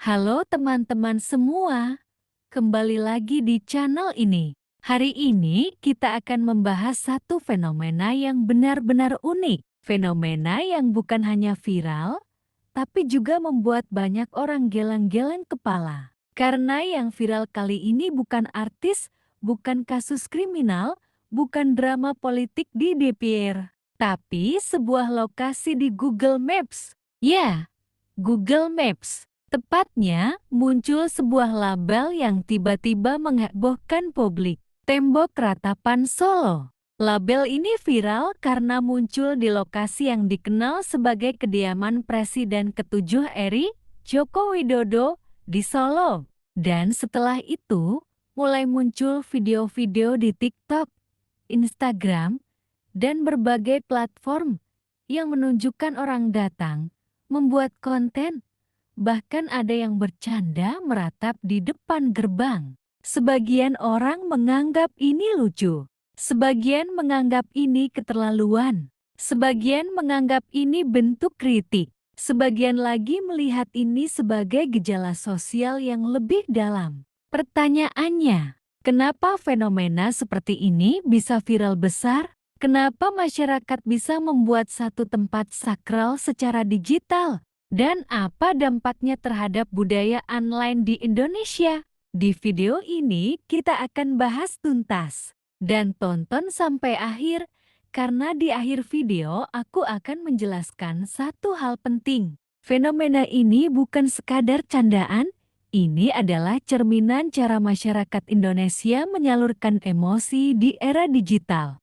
Halo teman-teman semua, kembali lagi di channel ini. Hari ini kita akan membahas satu fenomena yang benar-benar unik. Fenomena yang bukan hanya viral, tapi juga membuat banyak orang geleng-geleng kepala. Karena yang viral kali ini bukan artis, bukan kasus kriminal, bukan drama politik di DPR, tapi sebuah lokasi di Google Maps. Ya, Google Maps. Tepatnya, muncul sebuah label yang tiba-tiba menghebohkan publik. Tembok Ratapan Solo. Label ini viral karena muncul di lokasi yang dikenal sebagai kediaman Presiden ke-7 RI, Joko Widodo, di Solo. Dan setelah itu, mulai muncul video-video di TikTok, Instagram, dan berbagai platform yang menunjukkan orang datang, membuat konten. Bahkan ada yang bercanda meratap di depan gerbang. Sebagian orang menganggap ini lucu. Sebagian menganggap ini keterlaluan. Sebagian menganggap ini bentuk kritik. Sebagian lagi melihat ini sebagai gejala sosial yang lebih dalam. Pertanyaannya, kenapa fenomena seperti ini bisa viral besar? Kenapa masyarakat bisa membuat satu tempat sakral secara digital? Dan apa dampaknya terhadap budaya online di Indonesia? Di video ini kita akan bahas tuntas. Dan tonton sampai akhir, karena di akhir video aku akan menjelaskan satu hal penting. Fenomena ini bukan sekadar candaan, ini adalah cerminan cara masyarakat Indonesia menyalurkan emosi di era digital.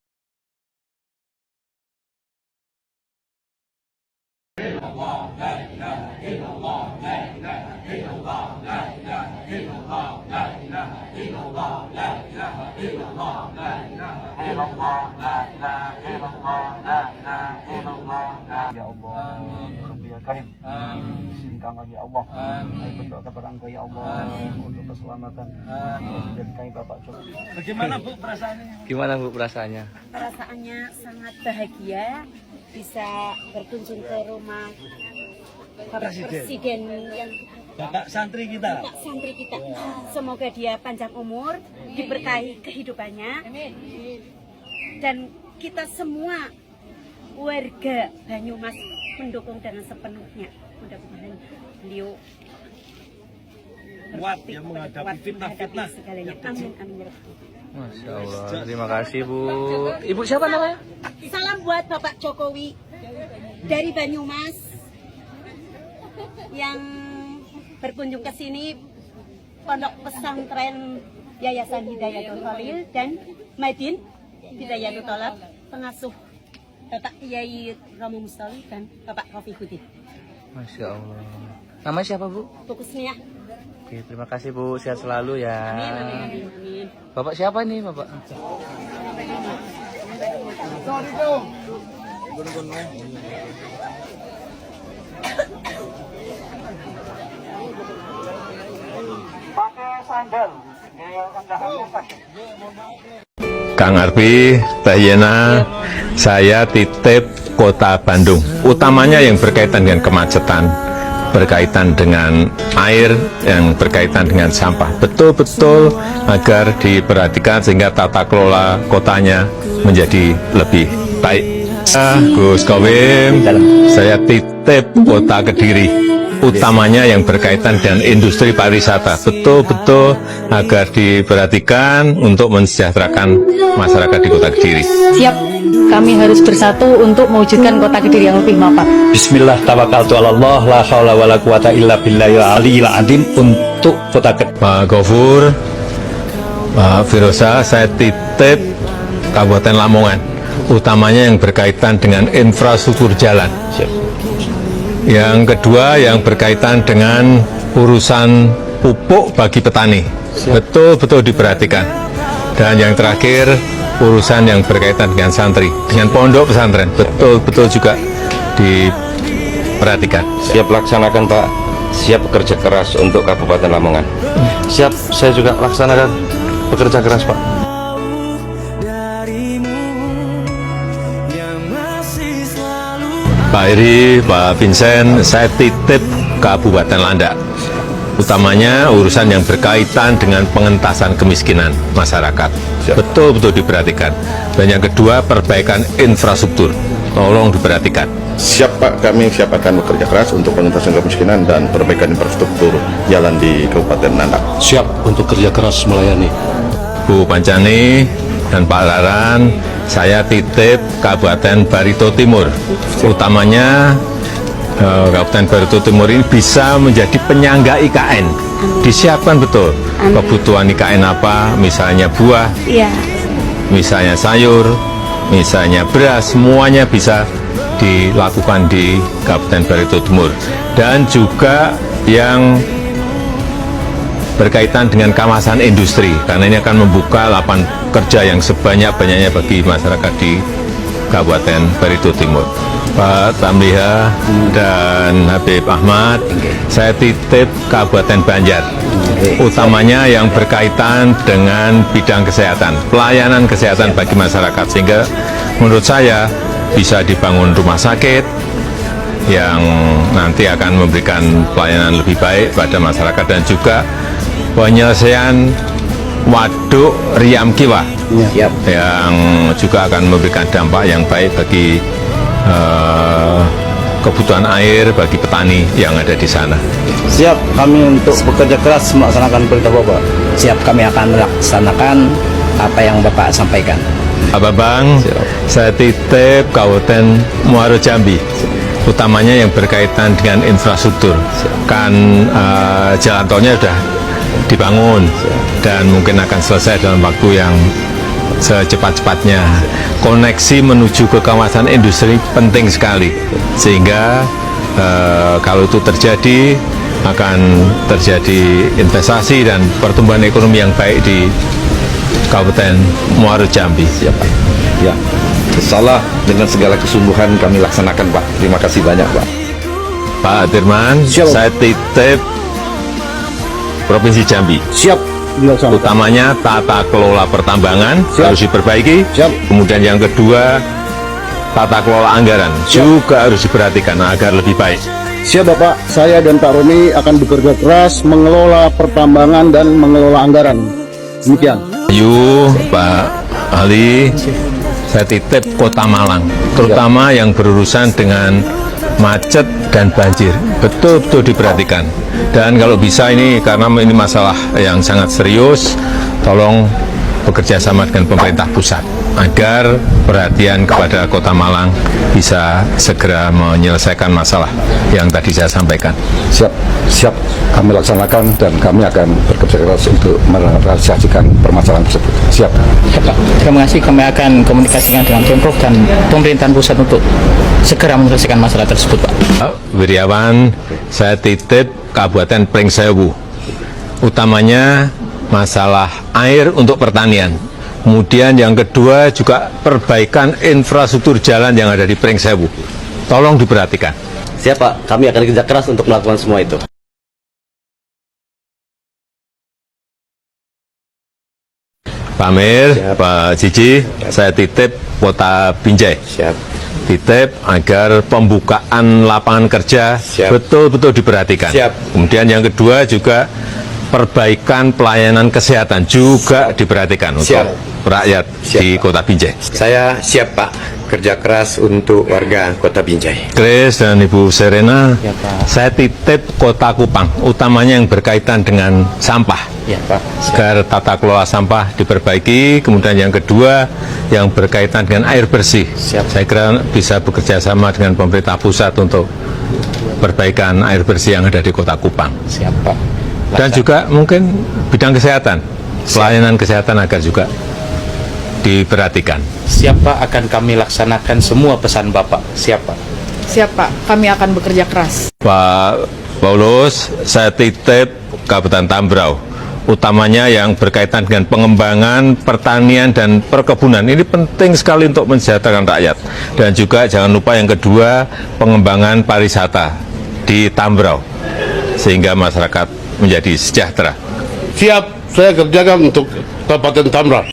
Ya Allah, Rabbi ya Karim, izinkanlah ya Allah, kami berdoa kepada Engkau ya Allah untuk keselamatan dan kami Bapak Jokowi. Bagaimana Bu perasaannya? Gimana Bu perasaannya? Perasaannya sangat bahagia bisa berkunjung ke rumah Bapak Presiden yang Bapak santri kita. Bapak santri kita. Semoga dia panjang umur, diberkahi kehidupannya, dan kita semua warga Banyumas mendukung dengan sepenuhnya. Mudah-mudahan beliau Kuat yang menghadapi fitnah-fitnah. segalanya. Amin, amin ya Rabbi. Masya Allah, terima kasih Bu. Ibu siapa namanya? Salam buat Bapak Jokowi dari Banyumas yang berkunjung ke sini, Pondok Pesantren Yayasan Hidayatul Khalil dan Maidin Hidayatul Tolab, pengasuh Bapak Kiai Romo Mustoli dan Bapak Rofiquddin. Masya Allah. Namanya siapa Bu? Fokusnya. Oke, terima kasih Bu. Sehat selalu ya. Amin, amin, amin, amin. Bapak siapa nih Bapak? Pakai sandal, Kang Arfi, Teh Yena, saya titip Kota Bandung, utamanya yang berkaitan dengan kemacetan, berkaitan dengan air, yang berkaitan dengan sampah. Betul-betul agar diperhatikan sehingga tata kelola kotanya menjadi lebih baik. Gus Kowim, saya titip Kota Kediri, utamanya yang berkaitan dengan industri pariwisata. Betul-betul agar diperhatikan untuk mensejahterakan masyarakat di Kota Kediri. Siap, kami harus bersatu untuk mewujudkan Kota Kediri yang lebih mapan. Bismillah tawakkaltu ala Allah, la haula wala quwata illa billahil aliyil azim untuk Kota Kediri. Pak Gofur, Pak Firosa, saya titip Kabupaten Lamongan, utamanya yang berkaitan dengan infrastruktur jalan. Yang kedua yang berkaitan dengan urusan pupuk bagi petani, betul-betul diperhatikan. Dan yang terakhir urusan yang berkaitan dengan santri, dengan pondok pesantren, betul-betul juga diperhatikan. Siap laksanakan Pak, siap bekerja keras untuk Kabupaten Lamongan. Siap, saya juga laksanakan bekerja keras Pak. Pak Iri, Pak Vincent, saya titip Kabupaten Landak, utamanya urusan yang berkaitan dengan pengentasan kemiskinan masyarakat. Betul-betul diperhatikan. Dan yang kedua, perbaikan infrastruktur, tolong diperhatikan. Siap Pak, kami siap akan bekerja keras untuk pengentasan kemiskinan dan perbaikan infrastruktur jalan di Kabupaten Nandak. Siap untuk kerja keras melayani. Bu Pancani dan Pak Laran, saya titip Kabupaten Barito Timur, utamanya Kabupaten Barito Timur ini bisa menjadi penyangga IKN. Disiapkan betul kebutuhan IKN apa, misalnya buah, misalnya sayur, misalnya beras, semuanya bisa dilakukan di Kabupaten Barito Timur. Dan juga yang berkaitan dengan kawasan industri, karena ini akan membuka lapangan kerja yang sebanyak-banyaknya bagi masyarakat di Kabupaten Barito Timur. Pak Tamliha dan Habib Ahmad, saya titip Kabupaten Banjar, utamanya yang berkaitan dengan bidang kesehatan, pelayanan kesehatan bagi masyarakat, sehingga menurut saya bisa dibangun rumah sakit yang nanti akan memberikan pelayanan lebih baik pada masyarakat, dan juga penyelesaian waduk Riam Kiwa yang juga akan memberikan dampak yang baik bagi kebutuhan air bagi petani yang ada di sana. Siap kami untuk bekerja keras melaksanakan perintah Bapak. Siap, kami akan melaksanakan apa yang Bapak sampaikan. Pak Bambang, saya titip Kabupaten Muaro Jambi, utamanya yang berkaitan dengan infrastruktur. Kan jalan tolnya sudah dibangun dan mungkin akan selesai dalam waktu yang secepat-cepatnya. Koneksi menuju ke kawasan industri penting sekali, sehingga kalau itu terjadi akan terjadi investasi dan pertumbuhan ekonomi yang baik di Kabupaten Muaro Jambi. Siapa? Ya, salah dengan segala kesungguhan kami laksanakan Pak. Terima kasih banyak Pak. Pak Dirman, saya titip Provinsi Jambi. Siap dilaksanakan. Utamanya tata kelola pertambangan harus diperbaiki. Kemudian yang kedua, tata kelola anggaran juga harus diperhatikan agar lebih baik. Siap Bapak, saya dan Pak Romi akan bekerja keras mengelola pertambangan dan mengelola anggaran. Demikian. Ayo Pak Ali, saya titip Kota Malang, terutama yang berurusan dengan macet dan banjir, betul-betul diperhatikan. Dan kalau bisa ini, karena ini masalah yang sangat serius, tolong bekerja sama dengan pemerintah pusat agar perhatian kepada Kota Malang bisa segera menyelesaikan masalah yang tadi saya sampaikan. Siap kami laksanakan dan kami akan bekerja keras untuk merealisasikan permasalahan tersebut. Siap. Pak, terima kasih. Kami akan komunikasikan dengan Pemprov dan pemerintahan pusat untuk segera menyelesaikan masalah tersebut, Pak. Wiryawan, saya titip Kabupaten Pringsewu, utamanya masalah air untuk pertanian. Kemudian yang kedua juga perbaikan infrastruktur jalan yang ada di Pringsewu. Tolong diperhatikan. Siap Pak, kami akan kerja keras untuk melakukan semua itu. Pak Amir, Pak Cici, saya titip Kota Binjai. Siap. Titip agar pembukaan lapangan kerja betul-betul diperhatikan. Kemudian yang kedua juga perbaikan pelayanan kesehatan juga diperhatikan untuk rakyat di Kota Binjai. Saya siap Pak, kerja keras untuk warga Kota Binjai. Chris dan Ibu Serena, saya titip Kota Kupang, utamanya yang berkaitan dengan sampah. Ya, Pak. Agar tata kelola sampah diperbaiki. Kemudian yang kedua yang berkaitan dengan air bersih. Saya kira bisa bekerja sama dengan pemerintah pusat untuk perbaikan air bersih yang ada di Kota Kupang. Siap, Pak. Dan juga mungkin bidang kesehatan, pelayanan kesehatan agar juga diperhatikan. Siap, Pak, akan kami laksanakan semua pesan Bapak. Siap, Pak. Siap, Pak. Kami akan bekerja keras. Pak Paulus, saya titip Kabupaten Tambrau, utamanya yang berkaitan dengan pengembangan pertanian dan perkebunan. Ini penting sekali untuk mensejahterakan rakyat. Dan juga jangan lupa yang kedua, pengembangan pariwisata di Tambrau, sehingga masyarakat menjadi sejahtera. Siap, saya kerjakan untuk Kabupaten Tambrau.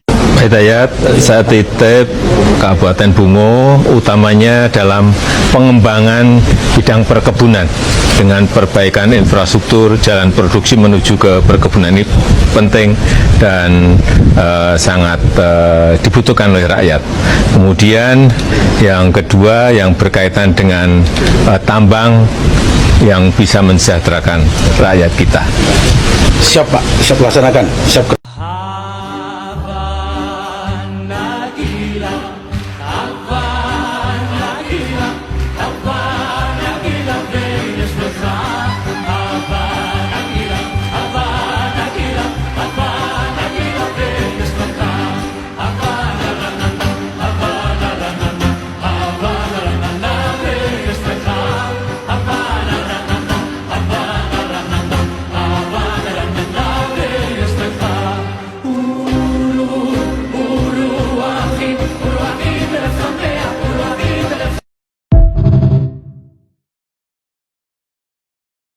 Pak Hidayat, saya titip Kabupaten Bungo utamanya dalam pengembangan bidang perkebunan dengan perbaikan infrastruktur jalan produksi menuju ke perkebunan ini penting dan sangat dibutuhkan oleh rakyat. Kemudian yang kedua yang berkaitan dengan tambang yang bisa mensejahterakan rakyat kita. Siap Pak, siap laksanakan, siap.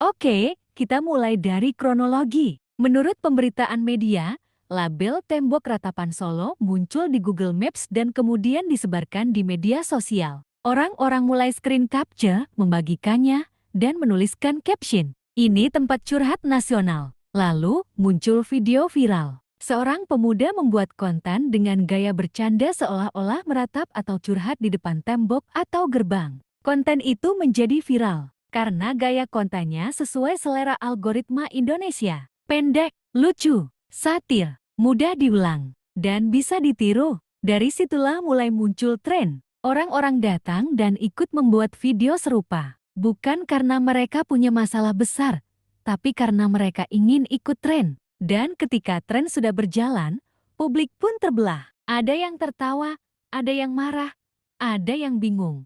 Oke, kita mulai dari kronologi. Menurut pemberitaan media, label Tembok Ratapan Solo muncul di Google Maps dan kemudian disebarkan di media sosial. Orang-orang mulai screen capture, membagikannya, dan menuliskan caption. Ini tempat curhat nasional. Lalu, muncul video viral. Seorang pemuda membuat konten dengan gaya bercanda seolah-olah meratap atau curhat di depan tembok atau gerbang. Konten itu menjadi viral karena gaya kontennya sesuai selera algoritma Indonesia. Pendek, lucu, satir, mudah diulang, dan bisa ditiru. Dari situlah mulai muncul tren. Orang-orang datang dan ikut membuat video serupa. Bukan karena mereka punya masalah besar, tapi karena mereka ingin ikut tren. Dan ketika tren sudah berjalan, publik pun terbelah. Ada yang tertawa, ada yang marah, ada yang bingung.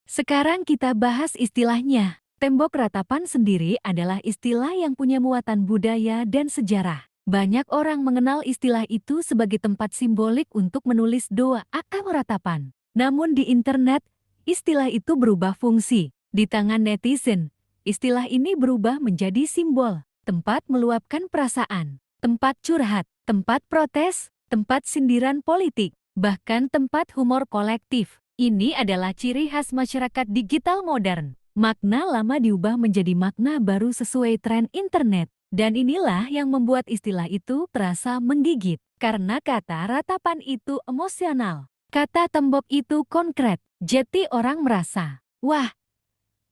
Sekarang kita bahas istilahnya. Tembok ratapan sendiri adalah istilah yang punya muatan budaya dan sejarah. Banyak orang mengenal istilah itu sebagai tempat simbolik untuk menulis doa atau ratapan. Namun di internet, istilah itu berubah fungsi. Di tangan netizen, istilah ini berubah menjadi simbol, tempat meluapkan perasaan, tempat curhat, tempat protes, tempat sindiran politik, bahkan tempat humor kolektif. Ini adalah ciri khas masyarakat digital modern. Makna lama diubah menjadi makna baru sesuai tren internet. Dan inilah yang membuat istilah itu terasa menggigit. Karena kata ratapan itu emosional. Kata tembok itu konkret. Jadi orang merasa, wah,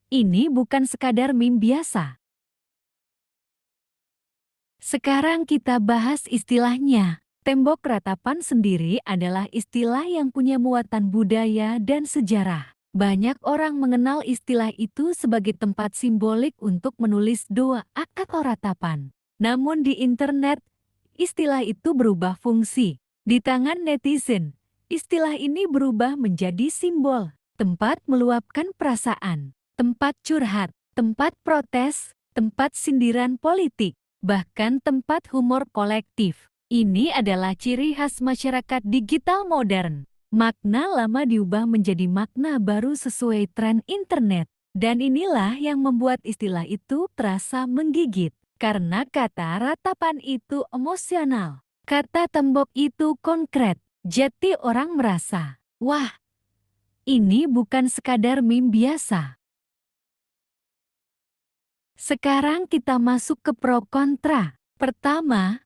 ini bukan sekadar meme biasa. Sekarang kita bahas istilahnya. Tembok ratapan sendiri adalah istilah yang punya muatan budaya dan sejarah. Banyak orang mengenal istilah itu sebagai tempat simbolik untuk menulis doa atau ratapan. Namun di internet, istilah itu berubah fungsi. Di tangan netizen, istilah ini berubah menjadi simbol, tempat meluapkan perasaan, tempat curhat, tempat protes, tempat sindiran politik, bahkan tempat humor kolektif. Ini adalah ciri khas masyarakat digital modern. Makna lama diubah menjadi makna baru sesuai tren internet. Dan inilah yang membuat istilah itu terasa menggigit. Karena kata ratapan itu emosional. Kata tembok itu konkret. Jadi orang merasa, wah, ini bukan sekadar meme biasa. Sekarang kita masuk ke pro kontra. Pertama,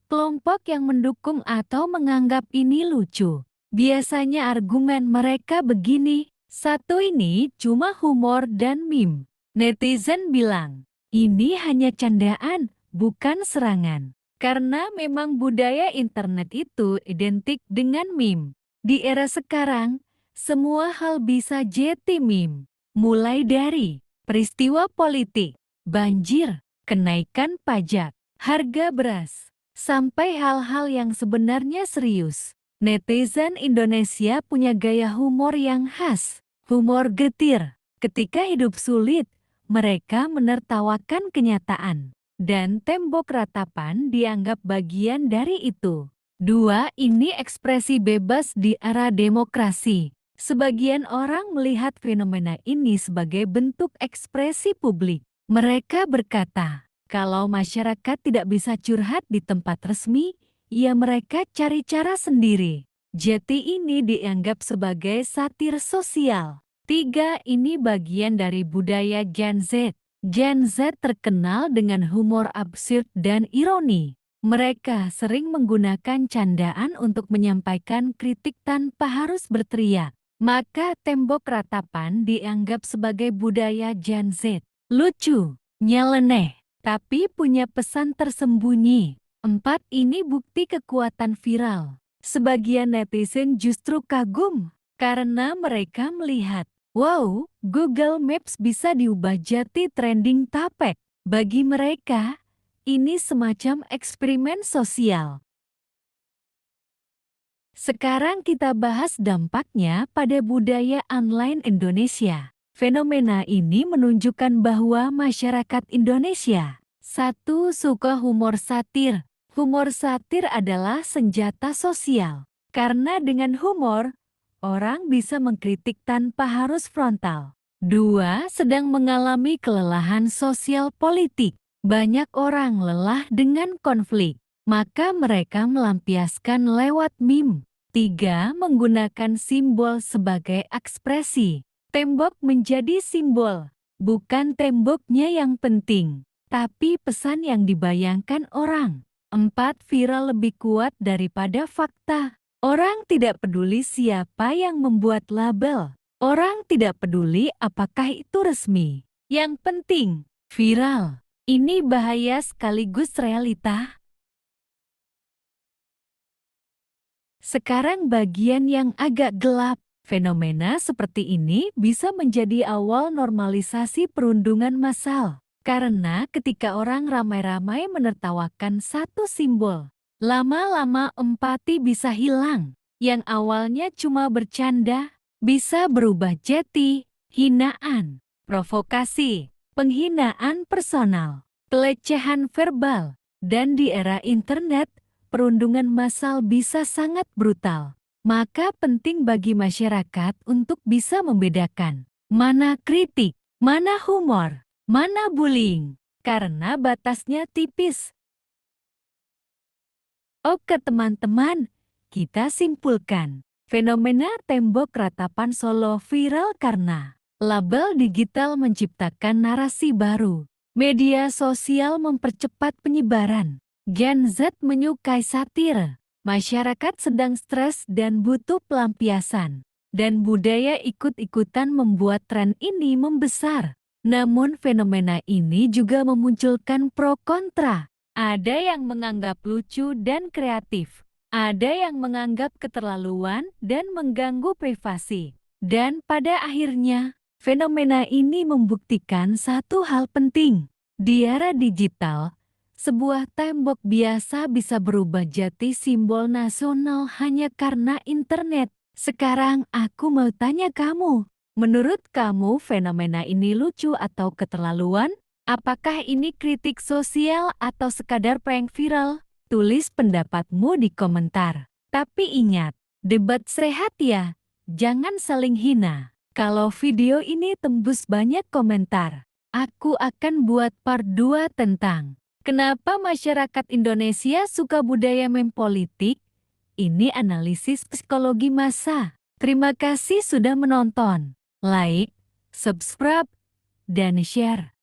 kelompok yang mendukung atau menganggap ini lucu. Biasanya argumen mereka begini, satu ini cuma humor dan meme. Netizen bilang, ini hanya candaan, bukan serangan. Karena memang budaya internet itu identik dengan meme. Di era sekarang, semua hal bisa jadi meme. Mulai dari peristiwa politik, banjir, kenaikan pajak, harga beras, sampai hal-hal yang sebenarnya serius. Netizen Indonesia punya gaya humor yang khas, humor getir. Ketika hidup sulit, mereka menertawakan kenyataan. Dan tembok ratapan dianggap bagian dari itu. 2. Ini ekspresi bebas di era demokrasi. Sebagian orang melihat fenomena ini sebagai bentuk ekspresi publik. Mereka berkata, kalau masyarakat tidak bisa curhat di tempat resmi, ya mereka cari cara sendiri. Jeti ini dianggap sebagai satir sosial. 3. Ini bagian dari budaya Gen Z. Gen Z terkenal dengan humor absurd dan ironi. Mereka sering menggunakan candaan untuk menyampaikan kritik tanpa harus berteriak. Maka tembok ratapan dianggap sebagai budaya Gen Z. Lucu, nyeleneh, tapi punya pesan tersembunyi. 4. Ini bukti kekuatan viral. Sebagian netizen justru kagum karena mereka melihat, wow, Google Maps bisa diubah jadi trending topik. Bagi mereka, ini semacam eksperimen sosial. Sekarang kita bahas dampaknya pada budaya online Indonesia. Fenomena ini menunjukkan bahwa masyarakat Indonesia 1. Suka humor satir. Humor satir adalah senjata sosial. Karena dengan humor, orang bisa mengkritik tanpa harus frontal. 2. Sedang mengalami kelelahan sosial politik. Banyak orang lelah dengan konflik, maka mereka melampiaskan lewat meme. 3. Menggunakan simbol sebagai ekspresi. Tembok menjadi simbol, bukan temboknya yang penting, tapi pesan yang dibayangkan orang. 4. Viral lebih kuat daripada fakta. Orang tidak peduli siapa yang membuat label. Orang tidak peduli apakah itu resmi. Yang penting, viral. Ini bahaya sekaligus realita. Sekarang bagian yang agak gelap. Fenomena seperti ini bisa menjadi awal normalisasi perundungan massal. Karena ketika orang ramai-ramai menertawakan satu simbol, lama-lama empati bisa hilang. Yang awalnya cuma bercanda, bisa berubah jadi hinaan, provokasi, penghinaan personal, pelecehan verbal. Dan di era internet, perundungan massal bisa sangat brutal. Maka penting bagi masyarakat untuk bisa membedakan mana kritik, mana humor, mana bullying, karena batasnya tipis. Oke teman-teman, kita simpulkan. Fenomena tembok ratapan Solo viral karena label digital menciptakan narasi baru. Media sosial mempercepat penyebaran. Gen Z menyukai satir. Masyarakat sedang stres dan butuh pelampiasan. Dan budaya ikut-ikutan membuat tren ini membesar. Namun fenomena ini juga memunculkan pro kontra. Ada yang menganggap lucu dan kreatif. Ada yang menganggap keterlaluan dan mengganggu privasi. Dan pada akhirnya, fenomena ini membuktikan satu hal penting. Di era digital, sebuah tembok biasa bisa berubah jadi simbol nasional hanya karena internet. Sekarang aku mau tanya kamu, menurut kamu fenomena ini lucu atau keterlaluan? Apakah ini kritik sosial atau sekadar prank viral? Tulis pendapatmu di komentar. Tapi ingat, debat sehat ya, jangan saling hina. Kalau video ini tembus banyak komentar, aku akan buat part 2 tentang kenapa masyarakat Indonesia suka budaya meme politik? Ini analisis psikologi massa. Terima kasih sudah menonton. Like, subscribe, dan share.